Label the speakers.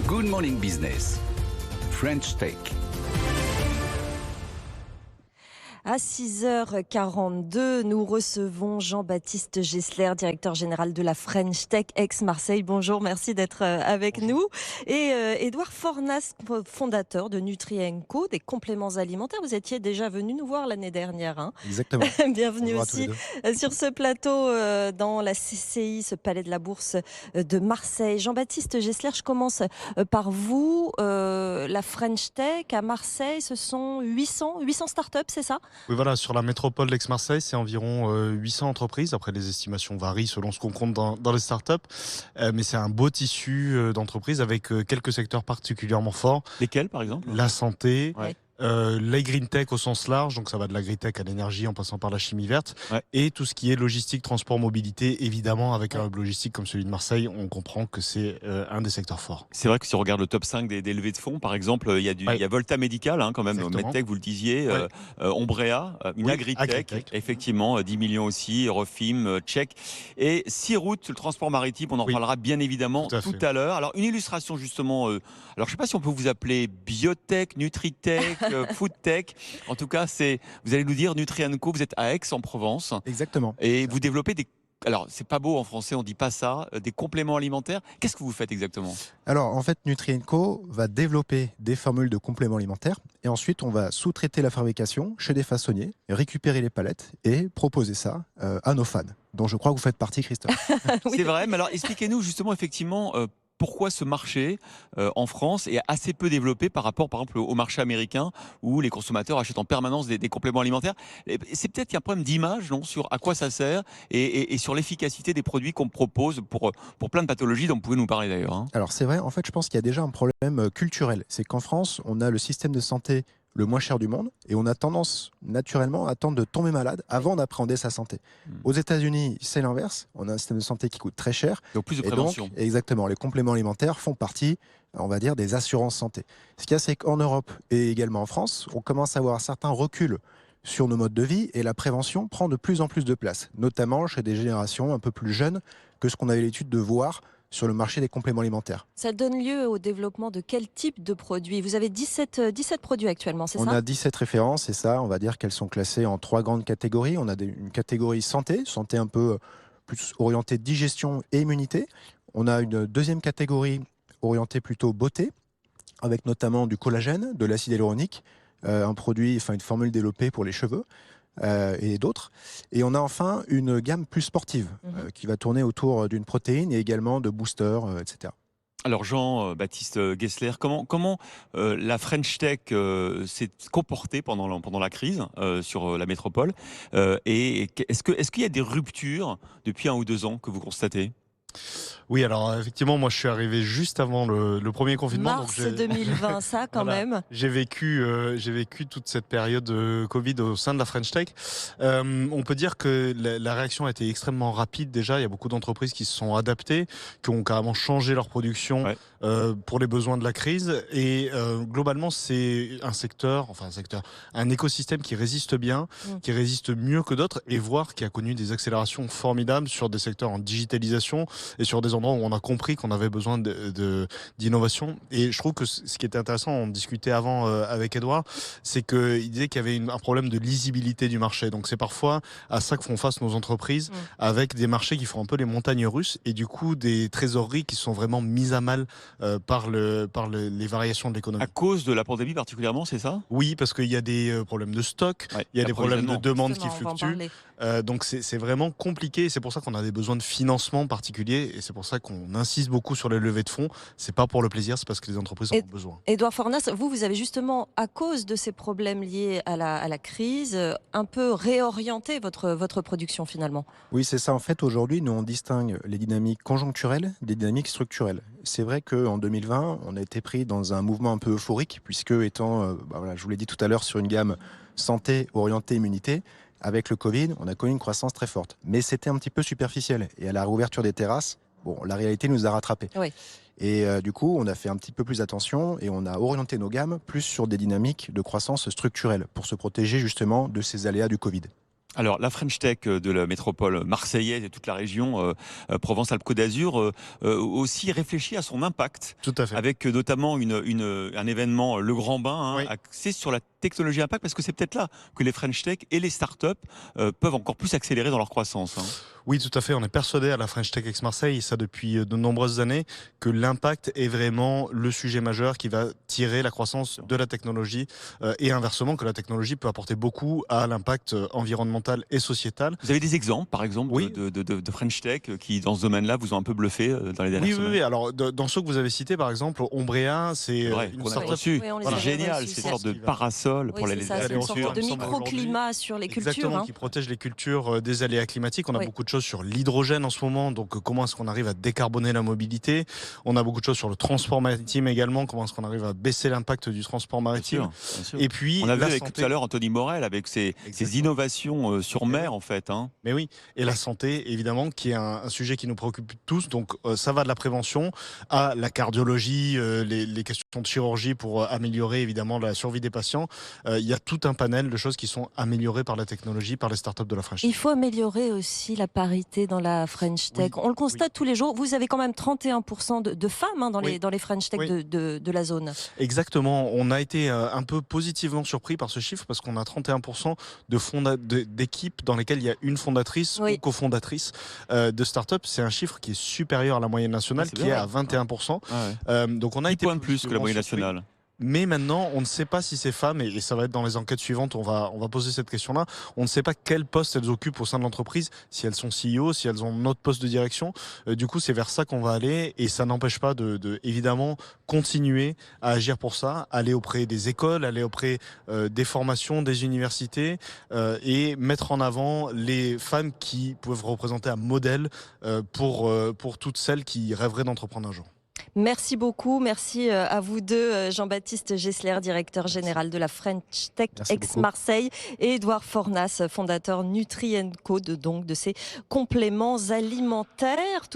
Speaker 1: Good Morning Business, French Tech.
Speaker 2: À 6h42, nous recevons Jean-Baptiste Gessler, directeur général de la French Tech ex-Marseille. Bonjour, merci d'être avec nous. Et Édouard Fornas, fondateur de Nutri & Co, des compléments alimentaires. Vous étiez déjà venu nous voir l'année dernière. Hein.
Speaker 3: Exactement.
Speaker 2: Bienvenue
Speaker 3: Bonjour
Speaker 2: aussi sur ce plateau dans la CCI, ce palais de la Bourse de Marseille. Jean-Baptiste Gessler, je commence par vous. La French Tech à Marseille, ce sont 800 startups, c'est ça ?
Speaker 3: Oui, voilà, sur la métropole d'Aix-Marseille, c'est environ 800 entreprises. Après, les estimations varient selon ce qu'on compte dans les startups. Mais c'est un beau tissu d'entreprises avec quelques secteurs particulièrement forts.
Speaker 4: Lesquels, par exemple ?
Speaker 3: La santé.
Speaker 4: Ouais.
Speaker 3: L'agri-tech au sens large, donc ça va de l'agri-tech à l'énergie en passant par la chimie verte,
Speaker 4: Ouais.
Speaker 3: et tout ce qui est logistique, transport, mobilité, évidemment avec un hub logistique comme celui de Marseille, on comprend que c'est un des secteurs forts.
Speaker 4: C'est vrai que si on regarde le top 5 des levées de fonds, par exemple, il y a Volta Medical, quand même,
Speaker 3: Exactement.
Speaker 4: MedTech, vous le disiez, Ombrea, une agri-tech,
Speaker 3: agri-tech.
Speaker 4: effectivement, 10 millions aussi, Refim, Check, et Searoute, le transport maritime, on en parlera bien évidemment tout à l'heure. Alors, une illustration justement, alors je ne sais pas si on peut vous appeler biotech, nutritech, foodtech. En tout cas, vous allez nous dire Nutri & Co, vous êtes à Aix-en-Provence.
Speaker 3: Exactement.
Speaker 4: Et vous développez alors c'est pas beau en français, on dit pas ça, des compléments alimentaires. Qu'est-ce que vous faites exactement ?
Speaker 5: Alors en fait, Nutri & Co va développer des formules de compléments alimentaires et ensuite on va sous-traiter la fabrication chez des façonniers, récupérer les palettes et proposer ça à nos fans, dont je crois que vous faites partie, Christophe.
Speaker 2: Oui.
Speaker 4: C'est vrai, mais alors expliquez-nous justement effectivement pourquoi ce marché en France est assez peu développé par rapport par exemple au marché américain où les consommateurs achètent en permanence des compléments alimentaires. C'est peut-être qu'il y a un problème d'image, non, sur à quoi ça sert et sur l'efficacité des produits qu'on propose pour plein de pathologies dont vous pouvez nous parler d'ailleurs. Hein.
Speaker 5: Alors c'est vrai, en fait je pense qu'il y a déjà un problème culturel. C'est qu'en France, on a le système de santé le moins cher du monde et on a tendance naturellement à attendre de tomber malade avant d'appréhender sa santé. Aux États-Unis, c'est l'inverse. On a un système de santé qui coûte très cher.
Speaker 4: Donc plus de
Speaker 5: Et
Speaker 4: prévention.
Speaker 5: donc, exactement, les compléments alimentaires font partie, on va dire, des assurances santé. Ce qu'il y a, c'est qu'en Europe et également en France, on commence à avoir un certain recul sur nos modes de vie et la prévention prend de plus en plus de place, notamment chez des générations un peu plus jeunes que ce qu'on avait l'habitude de voir sur le marché des compléments alimentaires.
Speaker 2: Ça donne lieu au développement de quel type de produits ? Vous avez 17 produits actuellement, c'est ça ?
Speaker 5: On a 17 références et ça, on va dire qu'elles sont classées en 3 grandes catégories. On a une catégorie santé un peu plus orientée digestion et immunité. On a une deuxième catégorie orientée plutôt beauté, avec notamment du collagène, de l'acide hyaluronique, un produit, une formule développée pour les cheveux. Et d'autres. Et on a enfin une gamme plus sportive qui va tourner autour d'une protéine et également de boosters, etc.
Speaker 4: Alors Jean-Baptiste Gessler, comment la French Tech s'est comportée pendant la crise sur la métropole et est-ce qu'il y a des ruptures depuis 1 ou 2 ans que vous constatez ?
Speaker 3: Oui, alors effectivement, moi je suis arrivé juste avant le premier confinement.
Speaker 2: Mars 2020, ça quand même.
Speaker 3: J'ai vécu toute cette période Covid au sein de la French Tech. On peut dire que la réaction a été extrêmement rapide déjà. Il y a beaucoup d'entreprises qui se sont adaptées, qui ont carrément changé leur production pour les besoins de la crise. Et globalement, c'est un écosystème qui résiste bien, qui résiste mieux que d'autres et voire qui a connu des accélérations formidables sur des secteurs en digitalisation et sur des endroits où on a compris qu'on avait besoin d'innovation. Et je trouve que ce qui était intéressant, on discutait avant avec Édouard, c'est qu'il disait qu'il y avait un problème de lisibilité du marché. Donc c'est parfois à ça que font face nos entreprises, avec des marchés qui font un peu les montagnes russes et du coup des trésoreries qui sont vraiment mises à mal par les variations de l'économie.
Speaker 4: À cause de la pandémie particulièrement, c'est ça ?
Speaker 3: Oui, parce qu'il y a des problèmes de stock, il y a des problèmes de demande qui fluctuent. Donc c'est vraiment compliqué. C'est pour ça qu'on a des besoins de financement particuliers et c'est pour ça qu'on insiste beaucoup sur les levées de fonds. C'est pas pour le plaisir, c'est parce que les entreprises en ont besoin.
Speaker 2: Édouard Fornas, vous avez justement, à cause de ces problèmes liés à la crise, un peu réorienté votre production finalement.
Speaker 5: Oui, c'est ça. En fait, aujourd'hui, nous, on distingue les dynamiques conjoncturelles des dynamiques structurelles. C'est vrai qu'en 2020, on a été pris dans un mouvement un peu euphorique, puisque étant, je vous l'ai dit tout à l'heure, sur une gamme santé orientée immunité, avec le Covid, on a connu une croissance très forte. Mais c'était un petit peu superficiel. Et à la réouverture des terrasses, la réalité nous a rattrapés.
Speaker 2: Oui.
Speaker 5: Et du coup, on a fait un petit peu plus attention et on a orienté nos gammes plus sur des dynamiques de croissance structurelle pour se protéger justement de ces aléas du Covid.
Speaker 4: Alors, la French Tech de la métropole marseillaise et toute la région Provence-Alpes-Côte d'Azur aussi réfléchit à son impact,
Speaker 3: Tout à fait.
Speaker 4: avec notamment un événement, Le Grand Bain, hein,
Speaker 3: Oui.
Speaker 4: axé sur la technologie impact, parce que c'est peut-être là que les French Tech et les startups peuvent encore plus accélérer dans leur croissance. Hein.
Speaker 3: Oui, tout à fait. On est persuadé à la French Tech X Marseille, et ça depuis de nombreuses années, que l'impact est vraiment le sujet majeur qui va tirer la croissance de la technologie et inversement que la technologie peut apporter beaucoup à l'impact environnemental et sociétal.
Speaker 4: Vous avez des exemples, par exemple,
Speaker 3: Oui.
Speaker 4: de French Tech qui, dans ce domaine-là, vous ont un peu bluffé dans les dernières
Speaker 3: Oui,
Speaker 4: semaines?
Speaker 3: oui. Alors, dans ceux que vous avez cités, par exemple, Ombrea, c'est
Speaker 4: C'est vrai,
Speaker 3: une
Speaker 4: qu'on a
Speaker 3: startup.
Speaker 4: reçu.
Speaker 2: Oui, on les
Speaker 4: C'est
Speaker 2: avait
Speaker 4: génial,
Speaker 2: reçus,
Speaker 4: ces
Speaker 2: ça.
Speaker 4: sortes de parasols pour
Speaker 2: Oui,
Speaker 4: les
Speaker 2: c'est ça, c'est une sorte de
Speaker 3: il me semble,
Speaker 2: microclimat sur les cultures.
Speaker 3: Exactement,
Speaker 2: Hein.
Speaker 3: qui protège les cultures des aléas climatiques. On a
Speaker 2: Oui.
Speaker 3: beaucoup de choses sur l'hydrogène en ce moment, donc comment est-ce qu'on arrive à décarboner la mobilité. On a beaucoup de choses sur le transport maritime également, comment est-ce qu'on arrive à baisser l'impact du transport
Speaker 4: Bien
Speaker 3: maritime.
Speaker 4: sûr, bien sûr.
Speaker 3: Et puis,
Speaker 4: On a vu
Speaker 3: la
Speaker 4: avec
Speaker 3: santé.
Speaker 4: tout à l'heure Anthony Morel avec ses
Speaker 3: Exactement.
Speaker 4: innovations sur
Speaker 3: Mais
Speaker 4: mer,
Speaker 3: oui.
Speaker 4: en fait. Hein.
Speaker 3: Mais oui, et la santé, évidemment, qui est un sujet qui nous préoccupe tous. Donc, ça va de la prévention à la cardiologie, les questions de chirurgie pour améliorer, évidemment, la survie des patients. Il y a tout un panel de choses qui sont améliorées par la technologie, par les startups de la French Tech.
Speaker 2: Il faut améliorer aussi la parité dans la French Tech.
Speaker 3: Oui,
Speaker 2: On le constate tous les jours. Vous avez quand même 31% de femmes hein,
Speaker 3: Oui.
Speaker 2: dans les French Tech
Speaker 3: Oui.
Speaker 2: de la zone.
Speaker 3: Exactement. On a été un peu positivement surpris par ce chiffre parce qu'on a 31% d'équipes dans lesquelles il y a une fondatrice
Speaker 2: Oui.
Speaker 3: ou cofondatrice de start-up. C'est un chiffre qui est supérieur à la moyenne nationale,
Speaker 4: Ah, c'est
Speaker 3: qui
Speaker 4: bien,
Speaker 3: est à
Speaker 4: ouais.
Speaker 3: 21%.
Speaker 4: Ah ouais.
Speaker 3: Donc on a
Speaker 4: 10
Speaker 3: été
Speaker 4: points de plus que la
Speaker 3: positivement
Speaker 4: moyenne
Speaker 3: surpris.
Speaker 4: nationale.
Speaker 3: Mais maintenant, on ne sait pas si ces femmes, et ça va être dans les enquêtes suivantes, on va poser cette question-là, on ne sait pas quel poste elles occupent au sein de l'entreprise, si elles sont CEO, si elles ont notre poste de direction. Du coup, c'est vers ça qu'on va aller, et ça n'empêche pas de évidemment continuer à agir pour ça, aller auprès des écoles, aller auprès des formations, des universités, et mettre en avant les femmes qui peuvent représenter un modèle pour toutes celles qui rêveraient d'entreprendre un jour.
Speaker 2: Merci beaucoup. Merci à vous deux, Jean-Baptiste Gessler, directeur général de la French Tech
Speaker 5: Merci
Speaker 2: ex
Speaker 5: beaucoup.
Speaker 2: Marseille, et Édouard Fornas, fondateur Nutri & Co, donc de ces compléments alimentaires.